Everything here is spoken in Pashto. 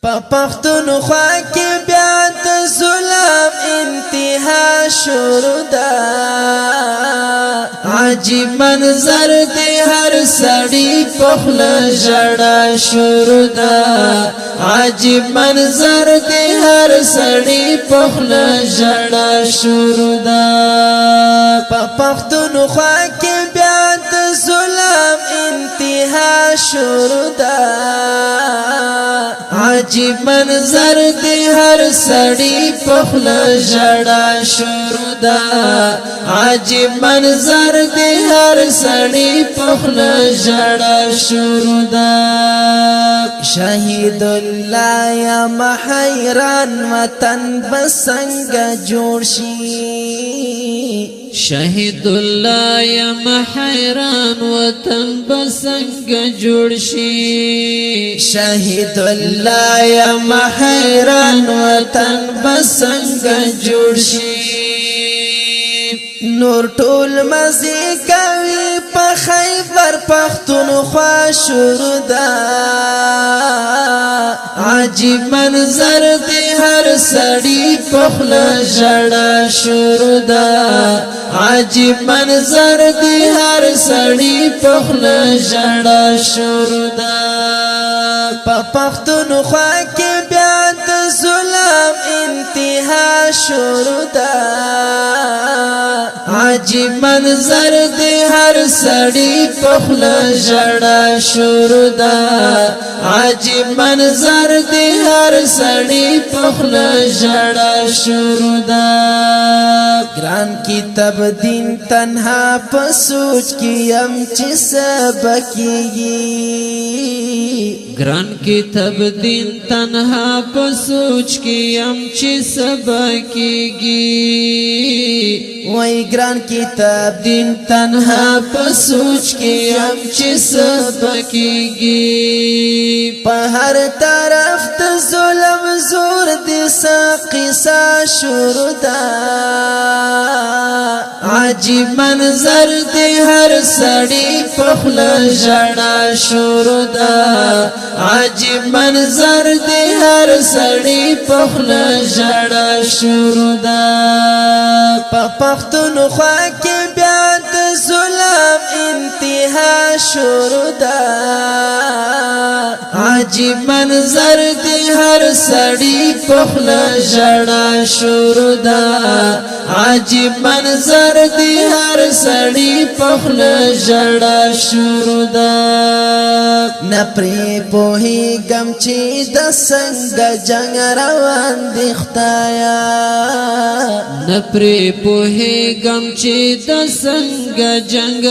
په پښتونخوا کې بیا د ظلم انتها شروع ده عجیب منظر دی هر سړی په خوله ژړا شروع ده عجیب منظر دی هر سړی په خوله ژړا شروع ده په پښتونخوا کې بیا د ظلم انتها شروع ده عجیب منظر دی هر سړی په خوله ژړا شروع ده عجیب منظر دی هر سړی په خوله ژړا شروع ده شهید الله یا حیران وطن بسنګ جوړ شي شهید الله یم حیران وطن بسنگ جوړ شي شهید الله یم حیران وطن بسنگ جوړ شي نور ټول مزي کوي په خیبر پښتونخوا شروع ده عجیب منظر دی هر سړی په خوله ژړا شروع ده عجیب منظر دی هر سړی په خوله ژړا شروع ده په پښتونخوا کې بیا د ظلم انتها شروع ده عجیب منظر دی هر سړی په خوله ژړا شروع ده عجیب منظر دی هر سړی په خوله ژړا شروع ده ګران کتاب دین تنها په سوچ کې يم چې سبق کېږي ګران کتاب دین تنها په سوچ کې يم چې سبق کېږي وای ګران کتاب دین تنها په سوچ کې يم چې سبق کېږي په هر طرف ته ظلم زور دي قصه شروع ده عجیب منظر دی هر سړی په خوله ژړا شروع ده عجیب منظر دی هر سړی په خوله ژړا شروع ده په پښتونخوا کې بیا د ظلم انتها شروع ده عجیب منظر دی هر سړی په خوله ژړا شروع ده عجیب منظر دی هر سړی په خوله ژړا شروع ده نه پرې پوهېږم چې د څنګه جنګ روان دی خدایا نه پرې پوهېږم چې د څنګه جنګ